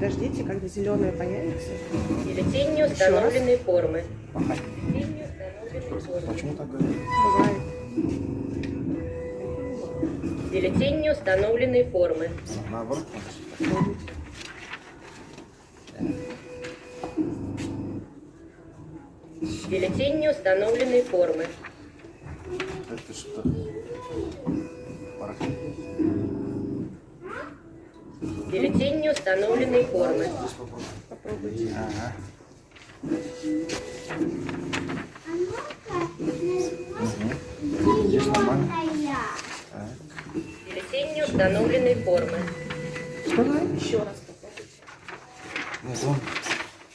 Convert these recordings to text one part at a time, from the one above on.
подождите, когда зеленое появится. Бюллетенью установленной формы. Ага. Бюллетенью установленной формы. Почему так говорят? Бывает. Бюллетенью установленной формы. Наоборот. Бюллетенью установленной формы. Это что? Бюллетенью установленной формы. Попробуйте. Ага. Здесь нормально. Так. Бюллетенью установленной формы. Еще раз попробуйте. Нет, он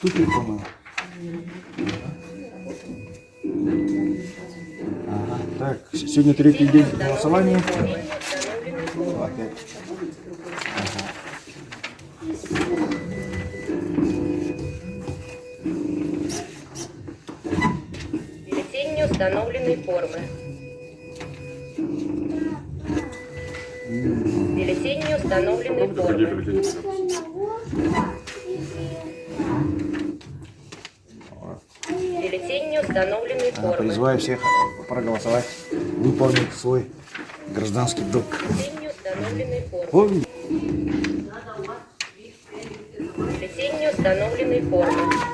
тупик, по-моему. Ага. Так, сегодня третий день голосования. Опять. Ага. Бюллетенью установленной формы. Бюллетенью установленной формы. Бюллетенью установленной формы. Призываю всех проголосовать, выполнить свой гражданский долг. Бюллетенью установленной формы. Помните? Бюллетенью установленной формы.